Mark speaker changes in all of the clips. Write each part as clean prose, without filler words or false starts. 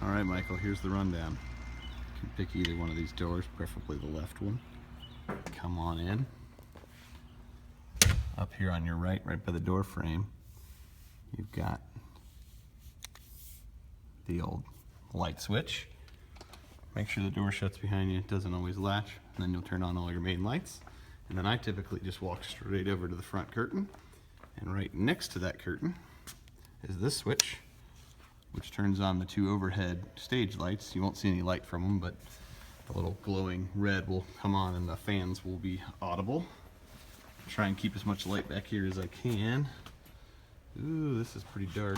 Speaker 1: All right, Michael, here's the rundown. You can pick either one of these doors, preferably the left one. Come on in. Up here on your right by the door frame, you've got the old light switch. Make sure the door shuts behind you. It doesn't always latch, and then you'll turn on all your main lights. And then I typically just walk straight over to the front curtain, and right next to that curtain is this switch, which turns on the two overhead stage lights. You won't see any light from them, but the little glowing red will come on and the fans will be audible. Try and keep as much light back here as I can. Ooh, this is pretty dark.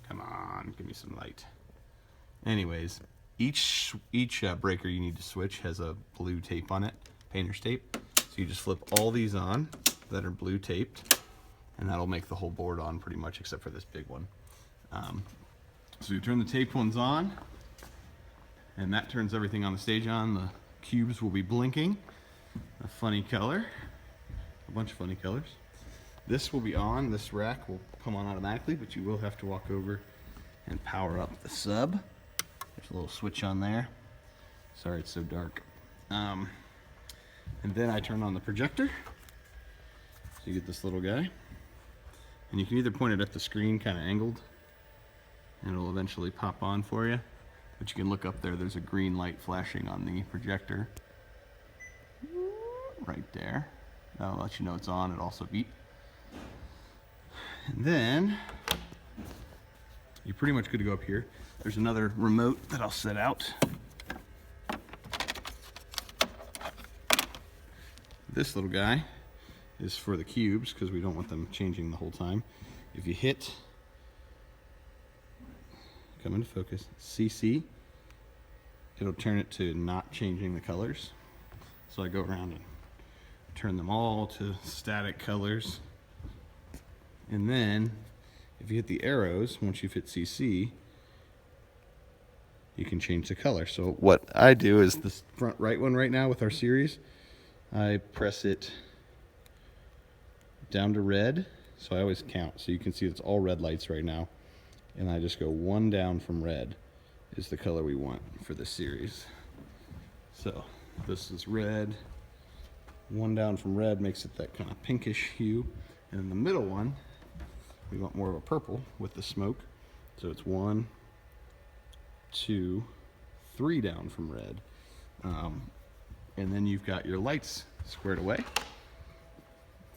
Speaker 1: Come on, give me some light. Anyways, each breaker you need to switch has a blue tape on it, painter's tape. So you just flip all these on that are blue taped, and that'll make the whole board on pretty much, except for this big one. So you turn the tape ones on, and that turns everything on the stage on. The cubes will be blinking a funny color, a bunch of funny colors. This will be on, this rack will come on automatically, but you will have to walk over and power up the sub. There's a little switch on there. Sorry it's so dark. And then I turn on the projector. So you get this little guy. And you can either point it at the screen kind of angled, and it'll eventually pop on for you. But you can look up there, there's a green light flashing on the projector. Right there. That'll let you know it's on. It also beep. And then you're pretty much good to go up here. There's another remote that I'll set out. This little guy is for the cubes because we don't want them changing the whole time. If you hit, come into focus, CC, it'll turn it to not changing the colors. So I go around and turn them all to static colors. And then if you hit the arrows, once you've hit CC, you can change the color. So what I do is this front right one right now with our series, I press it down to red. So I always count. So you can see it's all red lights right now. And I just go one down from red is the color we want for this series. So this is red. One down from red makes it that kind of pinkish hue. And in the middle one, we want more of a purple with the smoke. So it's 1, 2, 3 down from red. And then you've got your lights squared away.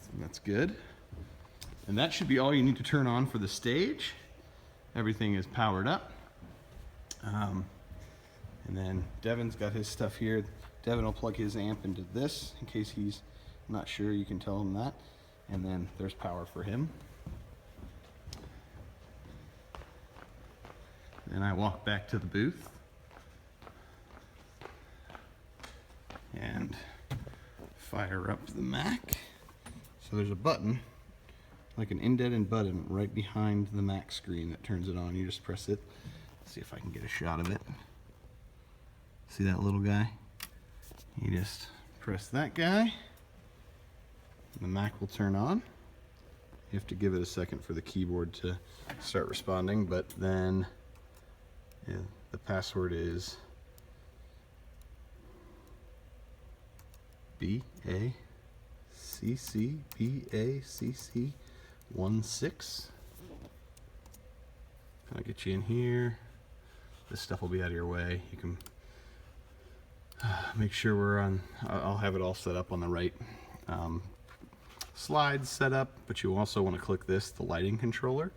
Speaker 1: So that's good. And that should be all you need to turn on for the stage. Everything is powered up. And then Devin's got his stuff here. Devin will plug his amp into this in case he's not sure. You can tell him that. And then there's power for him. Then I walk back to the booth and fire up the Mac. So there's a button, like an indented button right behind the Mac screen that turns it on. You just press it. Let's see if I can get a shot of it. See that little guy? You just press that guy, and the Mac will turn on. You have to give it a second for the keyboard to start responding, but then the password is BACCBACC16. I'll get you in here. This stuff will be out of your way. You can make sure we're on, I'll have it all set up on the right slides set up, but you also want to click this, the lighting controller,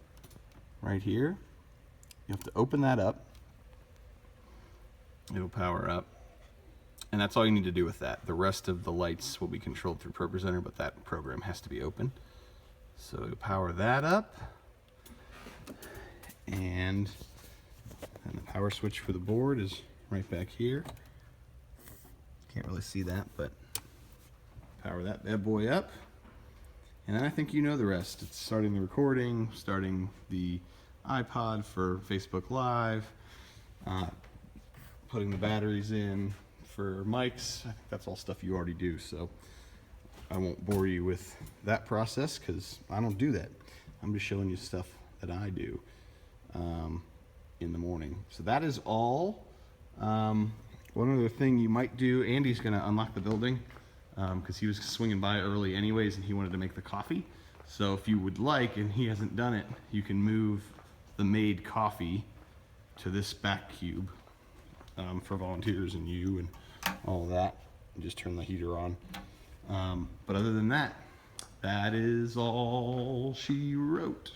Speaker 1: right here. You have to open that up. It'll power up. And that's all you need to do with that. The rest of the lights will be controlled through ProPresenter, but that program has to be open. So you power that up. And the power switch for the board is right back here. Can't really see that, but power that bad boy up. And then I think you know the rest. It's starting the recording, starting the iPod for Facebook Live, putting the batteries in for mics. I think that's all stuff you already do, so I won't bore you with that process because I don't do that. I'm just showing you stuff that I do in the morning So that is all. One other thing you might do, Andy's gonna unlock the building because he was swinging by early anyways and he wanted to make the coffee. So if you would like, and he hasn't done it, you can move the made coffee to this back cube for volunteers and you and all of that. And just turn the heater on. But other than that, that is all she wrote.